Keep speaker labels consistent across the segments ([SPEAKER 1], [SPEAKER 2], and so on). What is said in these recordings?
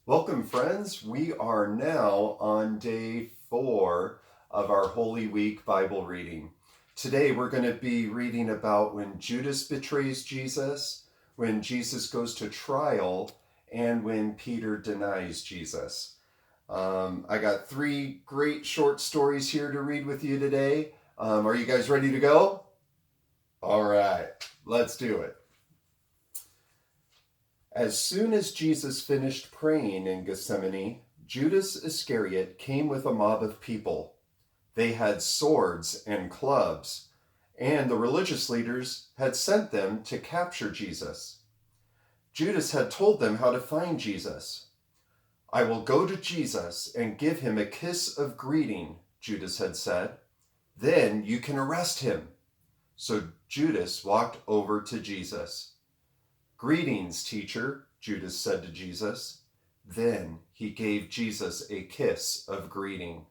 [SPEAKER 1] Welcome, friends. We are now on day 4 of our Holy Week Bible reading. Today we're going to be reading about when Judas betrays Jesus, when Jesus goes to trial, and when Peter denies Jesus. I got 3 great short stories here to read with you today. Are you guys ready to go? All right, let's do it. As soon as Jesus finished praying in Gethsemane, Judas Iscariot came with a mob of people. They had swords and clubs, and the religious leaders had sent them to capture Jesus. Judas had told them how to find Jesus. "I will go to Jesus and give him a kiss of greeting," Judas had said. "Then you can arrest him." So Judas walked over to Jesus. "Greetings, teacher," Judas said to Jesus. Then he gave Jesus a kiss of greeting.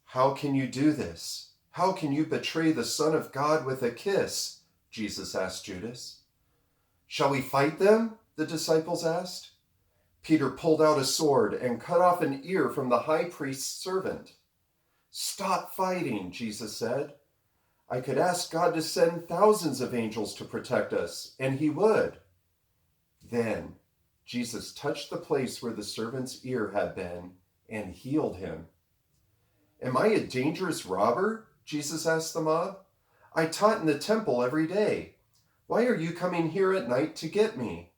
[SPEAKER 1] "How can you do this? How can you betray the Son of God with a kiss?" Jesus asked Judas. "Shall we fight them?" the disciples asked. Peter pulled out a sword and cut off an ear from the high priest's servant. "Stop fighting," Jesus said. "I could ask God to send thousands of angels to protect us, and he would." Then Jesus touched the place where the servant's ear had been and healed him. "Am I a dangerous robber?" Jesus asked the mob. "I taught in the temple every day. Why are you coming here at night to get me?"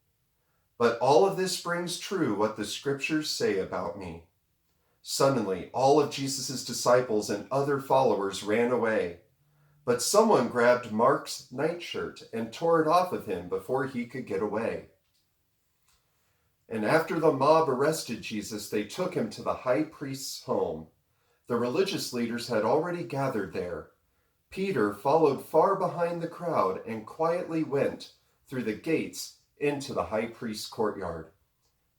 [SPEAKER 1] "But all of this brings true what the scriptures say about me." Suddenly, all of Jesus' disciples and other followers ran away. But someone grabbed Mark's nightshirt and tore it off of him before he could get away. And after the mob arrested Jesus, they took him to the high priest's home. The religious leaders had already gathered there. Peter followed far behind the crowd and quietly went through the gates into the high priest's courtyard.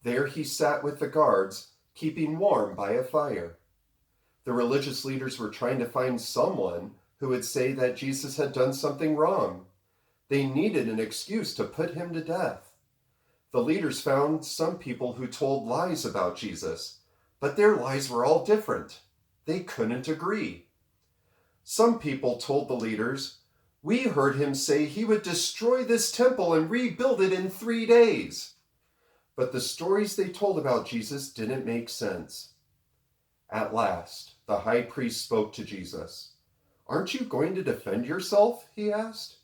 [SPEAKER 1] There he sat with the guards, keeping warm by a fire. The religious leaders were trying to find someone who would say that Jesus had done something wrong. They needed an excuse to put him to death. The leaders found some people who told lies about Jesus, but their lies were all different. They couldn't agree. Some people told the leaders, "We heard him say he would destroy this temple and rebuild it in 3 days." But the stories they told about Jesus didn't make sense. At last, the high priest spoke to Jesus. "Aren't you going to defend yourself?" he asked.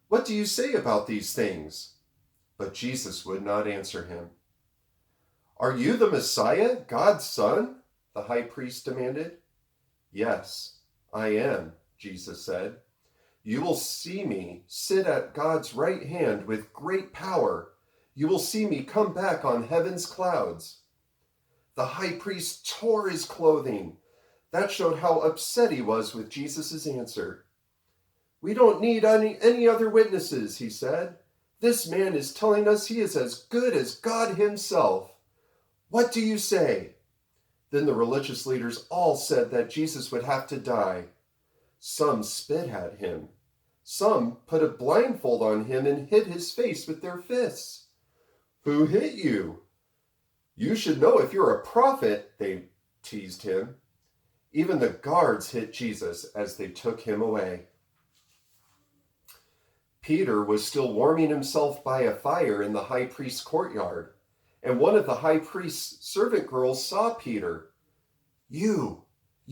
[SPEAKER 1] "What do you say about these things?" But Jesus would not answer him. "Are you the Messiah, God's Son?" the high priest demanded. "Yes, I am," Jesus said. "You will see me sit at God's right hand with great power. You will see me come back on heaven's clouds." The high priest tore his clothing. That showed how upset he was with Jesus' answer. "We don't need any other witnesses," he said. "This man is telling us he is as good as God himself. What do you say?" Then the religious leaders all said that Jesus would have to die. Some spit at him. Some put a blindfold on him and hit his face with their fists. "Who hit you? You should know if you're a prophet," they teased him. Even the guards hit Jesus as they took him away. Peter was still warming himself by a fire in the high priest's courtyard, and one of the high priest's servant girls saw Peter. You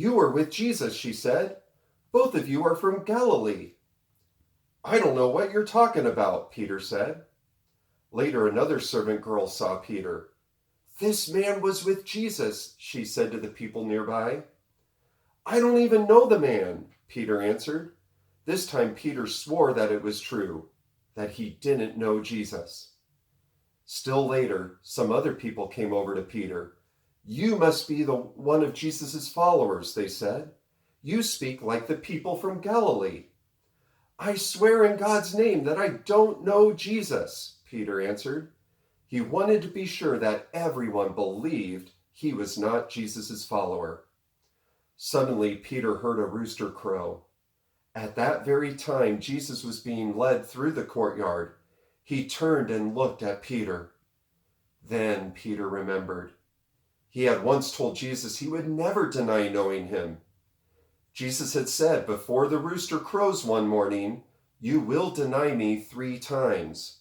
[SPEAKER 1] are with Jesus," she said. "Both of you are from Galilee." "I don't know what you're talking about," Peter said. Later, another servant girl saw Peter. "This man was with Jesus," she said to the people nearby. "I don't even know the man," Peter answered. This time Peter swore that it was true, that he didn't know Jesus. Still later, some other people came over to Peter. "You must be one of Jesus' followers," they said. "You speak like the people from Galilee." "I swear in God's name that I don't know Jesus," Peter answered. He wanted to be sure that everyone believed he was not Jesus' follower. Suddenly, Peter heard a rooster crow. At that very time, Jesus was being led through the courtyard. He turned and looked at Peter. Then Peter remembered. He had once told Jesus he would never deny knowing him. Jesus had said, "Before the rooster crows one morning, you will deny me 3 times."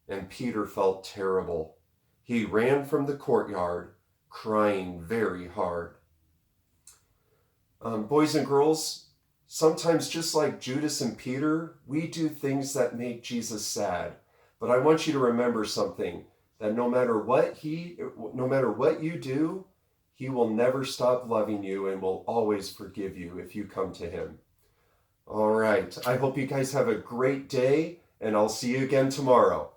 [SPEAKER 1] And Peter felt terrible. He ran from the courtyard, crying very hard. Boys and girls, sometimes just like Judas and Peter, we do things that make Jesus sad. But I want you to remember something, that no matter what you do, he will never stop loving you and will always forgive you if you come to him. All right. I hope you guys have a great day, and I'll see you again tomorrow.